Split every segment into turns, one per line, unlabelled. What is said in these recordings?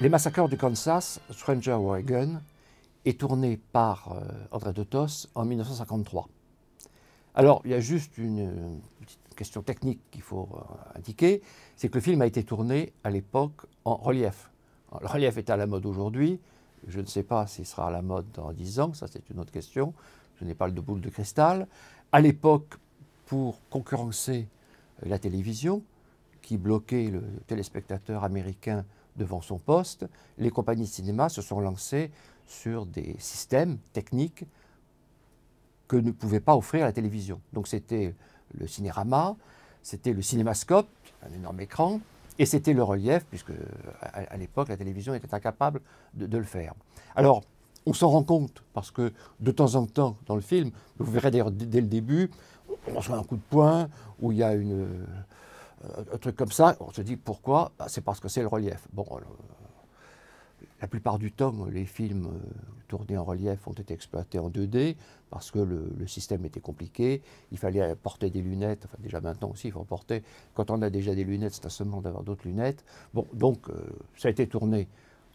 Les Massacres du Kansas, Stranger Oregon, est tourné par André de Tos en 1953. Alors, il y a juste une petite question technique qu'il faut indiquer, c'est que le film a été tourné à l'époque en relief. Alors, le relief est à la mode aujourd'hui, je ne sais pas s'il sera à la mode dans 10 ans, ça c'est une autre question, je n'ai pas de boule de cristal. À l'époque, pour concurrencer la télévision, qui bloquait le téléspectateur américain devant son poste, les compagnies de cinéma se sont lancées sur des systèmes techniques que ne pouvait pas offrir la télévision. Donc c'était le cinérama, c'était le cinémascope, un énorme écran, et c'était le relief, puisque à l'époque la télévision était incapable de le faire. Alors, on s'en rend compte, parce que de temps en temps, dans le film, vous verrez d'ailleurs dès le début, on reçoit un coup de poing, où il y a un truc comme ça, on se dit pourquoi? C'est parce que c'est le relief. Bon, la plupart du temps, les films tournés en relief ont été exploités en 2D parce que le système était compliqué. Il fallait porter des lunettes, enfin déjà maintenant aussi il faut en porter. Quand on a déjà des lunettes, c'est seulement d'avoir d'autres lunettes. Bon, donc ça a été tourné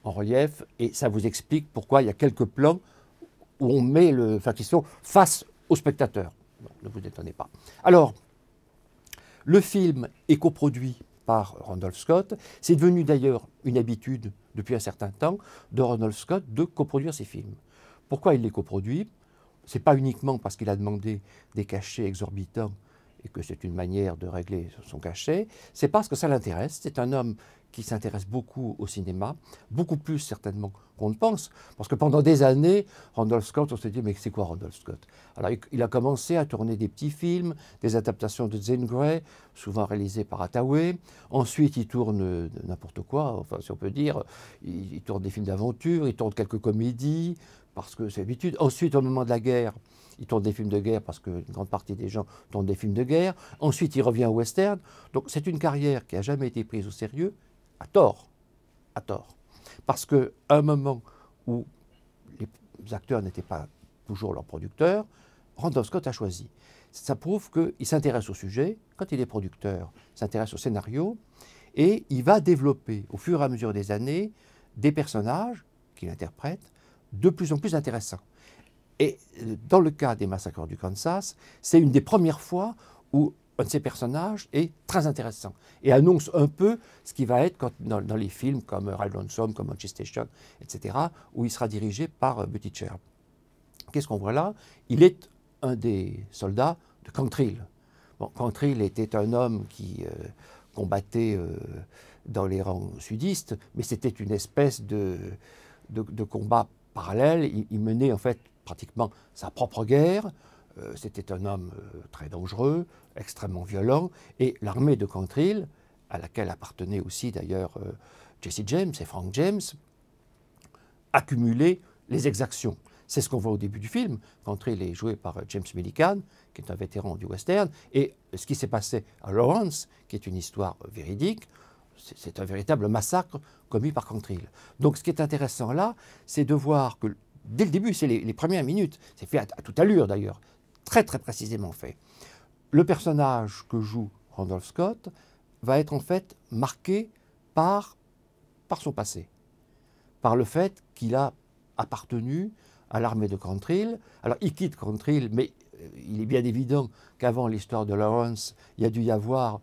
en relief et ça vous explique pourquoi il y a quelques plans où on met qui sont face au spectateur. Bon, ne vous étonnez pas. Alors, le film est coproduit par Randolph Scott. C'est devenu d'ailleurs une habitude depuis un certain temps de Randolph Scott de coproduire ses films. Pourquoi il les coproduit? Ce n'est pas uniquement parce qu'il a demandé des cachets exorbitants et que c'est une manière de régler son cachet, c'est parce que ça l'intéresse. C'est un homme qui s'intéresse beaucoup au cinéma, beaucoup plus certainement qu'on ne pense, parce que pendant des années, Randolph Scott, on se dit, mais c'est quoi Randolph Scott? Alors il a commencé à tourner des petits films, des adaptations de Zane Grey, souvent réalisées par Hathaway. Ensuite, il tourne n'importe quoi, enfin si on peut dire, il tourne des films d'aventure, il tourne quelques comédies, parce que c'est l'habitude. Ensuite, au moment de la guerre, il tourne des films de guerre parce qu'une grande partie des gens tournent des films de guerre. Ensuite, il revient au western. Donc, c'est une carrière qui n'a jamais été prise au sérieux, à tort. À tort. Parce qu'à un moment où les acteurs n'étaient pas toujours leurs producteurs, Randolph Scott a choisi. Ça prouve qu'il s'intéresse au sujet. Quand il est producteur, il s'intéresse au scénario. Et il va développer, au fur et à mesure des années, des personnages qu'il interprète de plus en plus intéressants. Et dans le cas des Massacres du Kansas, c'est une des premières fois où un de ces personnages est très intéressant et annonce un peu ce qui va être dans les films comme Red Lonesome, comme Monkey Station, etc., où il sera dirigé par Buttigieg. Qu'est-ce qu'on voit là? Il est un des soldats de Cantrill. Bon, Cantrill était un homme qui combattait dans les rangs sudistes, mais c'était une espèce de combat parallèle. Il menait en fait pratiquement sa propre guerre. C'était un homme très dangereux, extrêmement violent, et l'armée de Cantrill, à laquelle appartenaient aussi d'ailleurs Jesse James et Frank James, accumulait les exactions. C'est ce qu'on voit au début du film. Cantrill est joué par James Millican, qui est un vétéran du western, et ce qui s'est passé à Lawrence, qui est une histoire véridique, c'est un véritable massacre commis par Cantrill. Donc ce qui est intéressant là, c'est de voir que dès le début, c'est les premières minutes, c'est fait à toute allure d'ailleurs, très très précisément fait. Le personnage que joue Randolph Scott va être en fait marqué par son passé, par le fait qu'il a appartenu à l'armée de Cantrill. Alors il quitte Cantrill, mais il est bien évident qu'avant l'histoire de Lawrence, il y a dû y avoir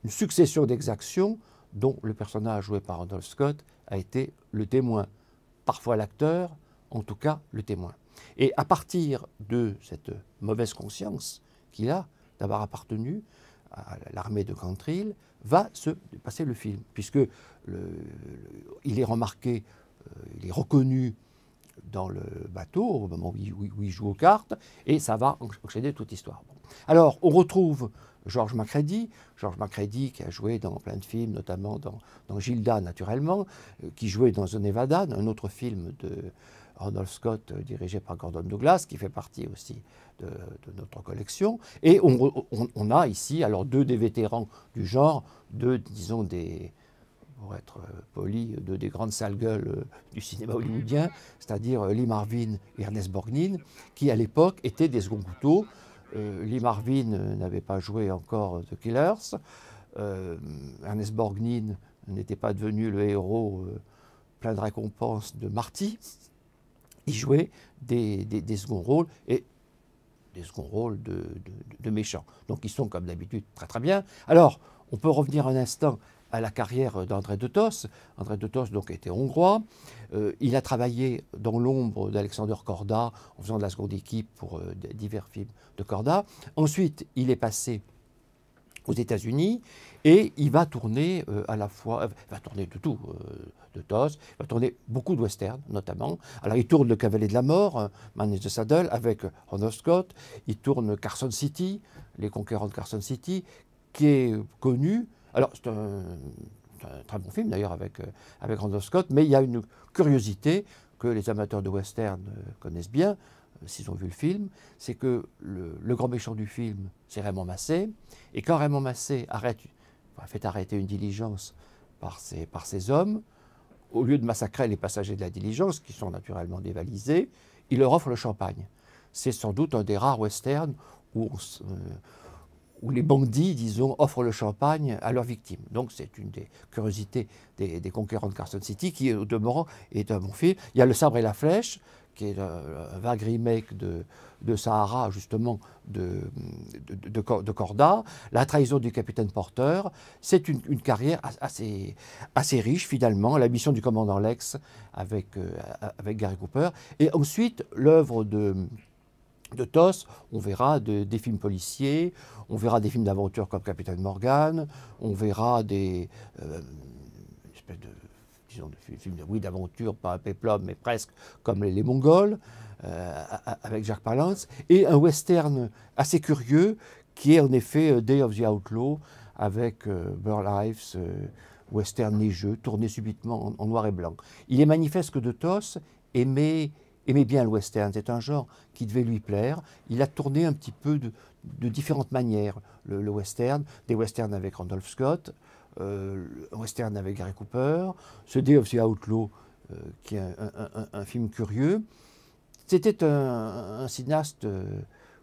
une succession d'exactions dont le personnage joué par Randolph Scott a été le témoin, parfois l'acteur, en tout cas le témoin. Et à partir de cette mauvaise conscience qu'il a d'avoir appartenu à l'armée de Cantrill, va se passer le film, puisque il est remarqué, il est reconnu dans le bateau au moment où il joue aux cartes, et ça va enchaîner toute l'histoire. Bon. Alors, on retrouve George Macready qui a joué dans plein de films, notamment dans Gilda, naturellement, qui jouait dans The Nevada, un autre film de Randolph Scott dirigé par Gordon Douglas, qui fait partie aussi de notre collection. Et on a ici alors deux des vétérans du genre, disons, pour être poli, des grandes sales gueules du cinéma hollywoodien, c'est-à-dire Lee Marvin et Ernest Borgnine, qui à l'époque étaient des seconds couteaux. Lee Marvin n'avait pas joué encore The Killers. Ernest Borgnine n'était pas devenu le héros plein de récompenses de Marty. Il jouait des seconds rôles, et des seconds rôles de méchants. Donc ils sont comme d'habitude très très bien. Alors, on peut revenir un instant à la carrière d'André de Tos. André de Tos donc était hongrois. Il a travaillé dans l'ombre d'Alexander Korda en faisant de la seconde équipe pour divers films de Korda. Ensuite, il est passé aux États-Unis et il va tourner à la fois, il va tourner de tout, de Tos, il va tourner beaucoup de westerns notamment. Alors il tourne Le Cavalier de la Mort, Man in the Saddle avec Ron Scott, il tourne Carson City, Les Conquérants de Carson City, qui est connu. Alors c'est un très bon film d'ailleurs avec Ron Scott, mais il y a une curiosité que les amateurs de western connaissent bien, s'ils ont vu le film, c'est que le grand méchant du film, c'est Raymond Massé, et quand Raymond Massé fait arrêter une diligence par ses hommes, au lieu de massacrer les passagers de la diligence, qui sont naturellement dévalisés, il leur offre le champagne. C'est sans doute un des rares westerns où les bandits, disons, offrent le champagne à leurs victimes. Donc c'est une des curiosités des Conquérants de Carson City, qui au demeurant est un bon film. Il y a Le Sabre et la Flèche, qui est un vague remake de Sahara, justement, de Korda. La trahison du capitaine Porter. C'est une carrière assez riche, finalement. La mission du commandant Lex avec Gary Cooper. Et ensuite, l'œuvre de Tos, on verra des films policiers, on verra des films d'aventure comme Capitaine Morgan, on verra des espèces de, disons, de films d'aventure, pas un péplum, mais presque comme les Mongols, avec Jack Palance, et un western assez curieux qui est en effet Day of the Outlaw, avec Burl Ives, western neigeux, tourné subitement en noir et blanc. Il est manifeste que de Tos aimait bien le western, c'est un genre qui devait lui plaire. Il a tourné un petit peu de différentes manières le western, des westerns avec Randolph Scott, un western avec Gary Cooper, ce Day of the Outlaw, qui est un film curieux. C'était un cinéaste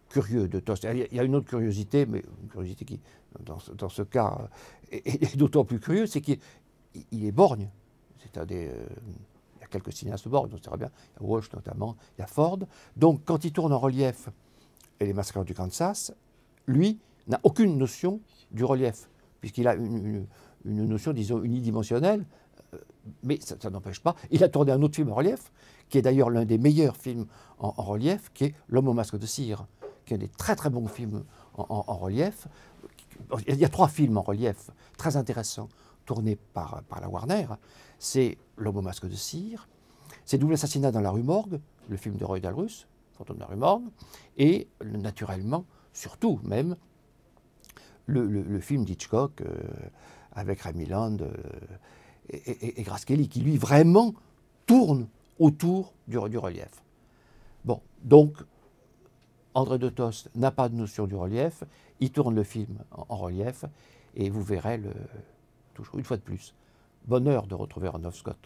curieux de Tos. Il y a une autre curiosité, mais une curiosité qui, dans ce cas, est d'autant plus curieuse, c'est qu'il est borgne. C'est-à-dire, il y a quelques cinéastes borgnes, on sait très bien, il y a Walsh notamment, il y a Ford. Donc, quand il tourne en relief et Les Massacres du Kansas, lui n'a aucune notion du relief, puisqu'il a une notion, disons, unidimensionnelle, mais ça n'empêche pas. Il a tourné un autre film en relief, qui est d'ailleurs l'un des meilleurs films en relief, qui est L'Homme au masque de cire, qui est un des très très bons films en relief. Il y a 3 films en relief très intéressants, tournés par la Warner. C'est L'Homme au masque de cire, c'est Double assassinat dans la rue Morgue, le film de Roy Dalrus, Fantôme de la rue Morgue, et naturellement, surtout même, le film d'Hitchcock avec Ray Milland et Grace Kelly, qui lui vraiment tourne autour du relief. Bon, donc, André de Tos n'a pas de notion du relief, il tourne le film en relief, et vous verrez, toujours une fois de plus, bonheur de retrouver Randolph Scott.